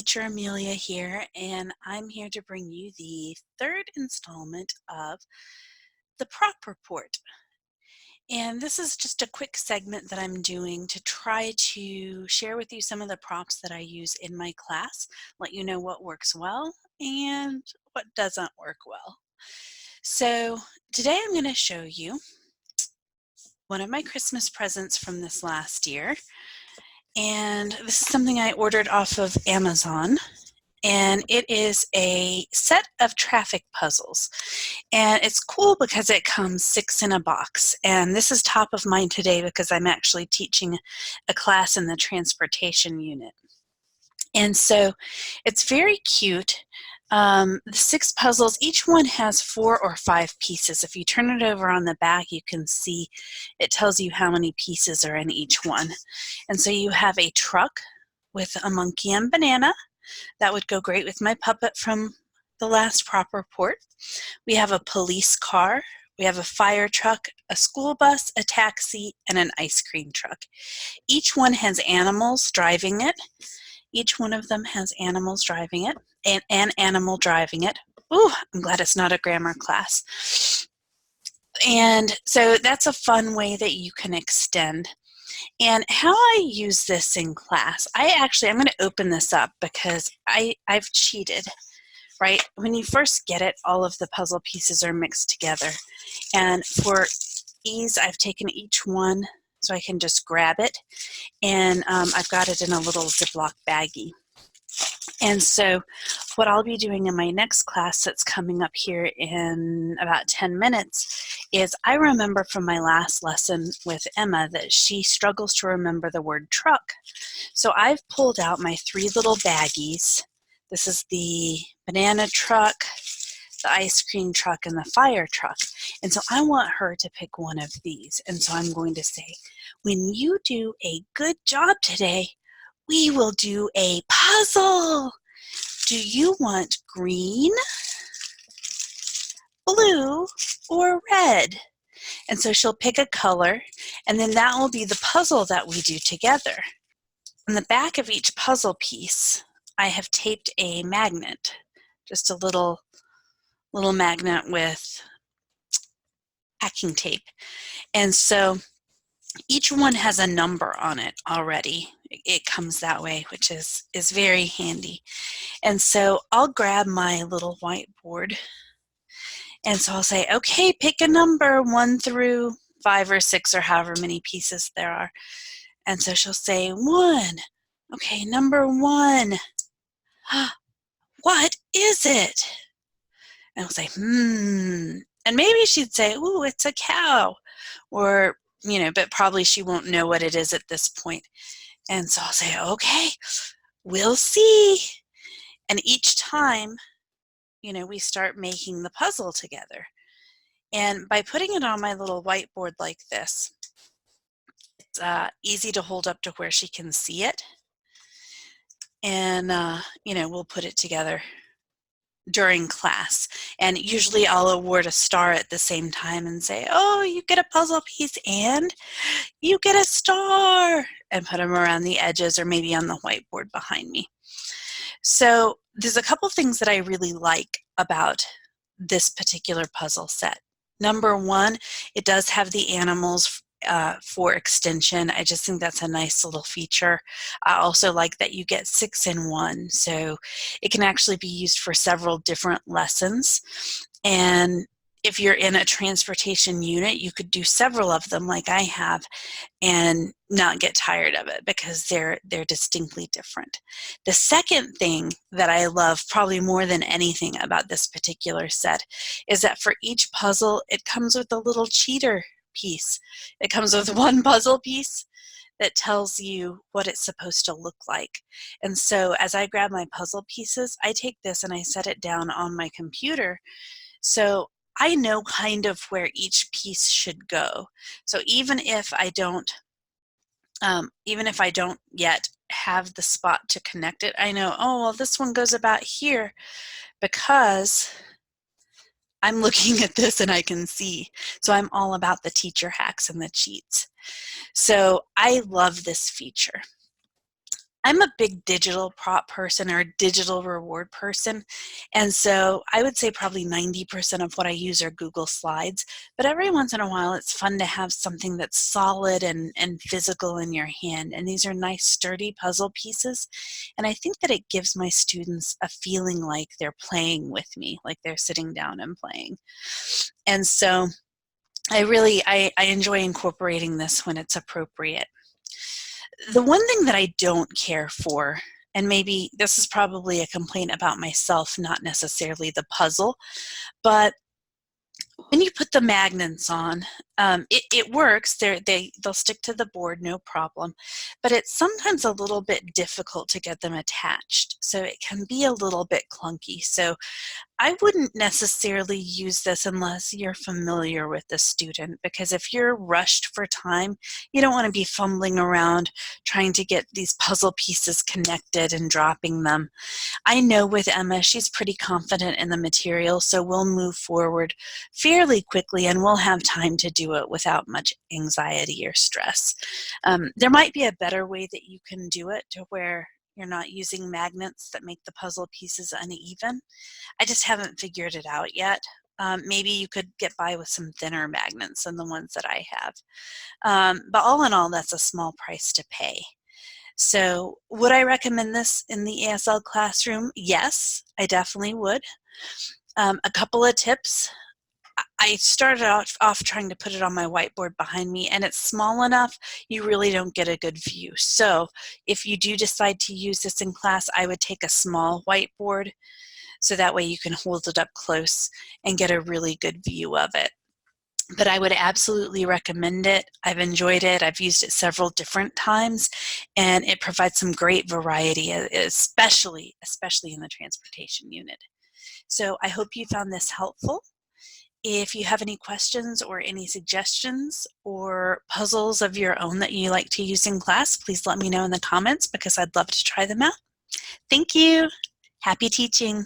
Teacher Amelia here, and I'm here to bring you the third installment of the Prop Report. And this is just a quick segment that I'm doing to try to share with you some of the props that I use in my class, let you know what works well and what doesn't work well. So today I'm going to show you one of my Christmas presents from this last year. And this is something I ordered off of Amazon. And it is a set of traffic puzzles. And it's cool because it comes 6 in a box. And this is top of mind today because I'm actually teaching a class in the transportation unit. And so it's very cute. The 6 puzzles, each one has 4 or 5 pieces. If you turn it over on the back, you can see it tells you how many pieces are in each one. And so you have a truck with a monkey and banana. That would go great with my puppet from the last Prop Report. We have a police car, we have a fire truck, a school bus, a taxi, and an ice cream truck. Each one has animals driving it. Each one of them has animals driving it, and an animal driving it. Ooh, I'm glad it's not a grammar class. And so that's a fun way that you can extend. And how I use this in class, I'm going to open this up because I've cheated, right? When you first get it, all of the puzzle pieces are mixed together. And for ease, I've taken each one so I can just grab it. And I've got it in a little Ziploc baggie. And so what I'll be doing in my next class that's coming up here in about 10 minutes is I remember from my last lesson with Emma that she struggles to remember the word truck. So I've pulled out my 3 little baggies. This is the banana truck, the ice cream truck, and the fire truck. And so I want her to pick one of these. And so I'm going to say, when you do a good job today, we will do a puzzle. Do you want green, blue, or red? And so she'll pick a color, and then that will be the puzzle that we do together. On the back of each puzzle piece, I have taped a magnet, just a little magnet with packing tape. And so each one has a number on it already. It comes that way, which is very handy. And so I'll grab my little whiteboard, and so I'll say, okay, pick a number 1 through 5 or 6 or however many pieces there are. And so she'll say 1. Okay, number 1. What is it? And I'll say, And maybe she'd say, ooh, it's a cow. Or, but probably she won't know what it is at this point. And so I'll say, okay, we'll see. And each time, we start making the puzzle together. And by putting it on my little whiteboard like this, it's easy to hold up to where she can see it. And, we'll put it together during class. And usually I'll award a star at the same time and say, oh, you get a puzzle piece and you get a star, and put them around the edges or maybe on the whiteboard behind me. So there's a couple things that I really like about this particular puzzle set. Number 1, it does have the animals for extension. I just think that's a nice little feature. I also like that you get 6 in 1, so it can actually be used for several different lessons. And if you're in a transportation unit, you could do several of them like I have and not get tired of it because they're distinctly different. The second thing that I love probably more than anything about this particular set is that for each puzzle, it comes with a little cheater piece. It comes with 1 puzzle piece that tells you what it's supposed to look like. And so as I grab my puzzle pieces, I take this and I set it down on my computer. So I know kind of where each piece should go. So even if I don't yet have the spot to connect it, I know, oh, well, this one goes about here because I'm looking at this and I can see. So I'm all about the teacher hacks and the cheats. So I love this feature. I'm a big digital prop person or a digital reward person, and so I would say probably 90% of what I use are Google Slides, but every once in a while it's fun to have something that's solid and physical in your hand, and these are nice sturdy puzzle pieces, and I think that it gives my students a feeling like they're playing with me, like they're sitting down and playing. And so I enjoy incorporating this when it's appropriate. The one thing that I don't care for, and maybe this is probably a complaint about myself, not necessarily the puzzle, but when you put the magnets on, it works. They'll stick to the board, no problem. But it's sometimes a little bit difficult to get them attached. So it can be a little bit clunky. So I wouldn't necessarily use this unless you're familiar with the student, because if you're rushed for time, you don't want to be fumbling around trying to get these puzzle pieces connected and dropping them. I know with Emma, she's pretty confident in the material, so we'll move forward fairly quickly and we'll have time to do it without much anxiety or stress. There might be a better way that you can do it to where you're not using magnets that make the puzzle pieces uneven. I just haven't figured it out yet. Maybe you could get by with some thinner magnets than the ones that I have. But all in all, that's a small price to pay. So would I recommend this in the ESL classroom? Yes, I definitely would. A couple of tips. I started off trying to put it on my whiteboard behind me, and it's small enough you really don't get a good view. So if you do decide to use this in class, I would take a small whiteboard so that way you can hold it up close and get a really good view of it. But I would absolutely recommend it. I've enjoyed it. I've used it several different times, and it provides some great variety, especially in the transportation unit. So I hope you found this helpful. If you have any questions or any suggestions or puzzles of your own that you like to use in class, please let me know in the comments because I'd love to try them out. Thank you. Happy teaching.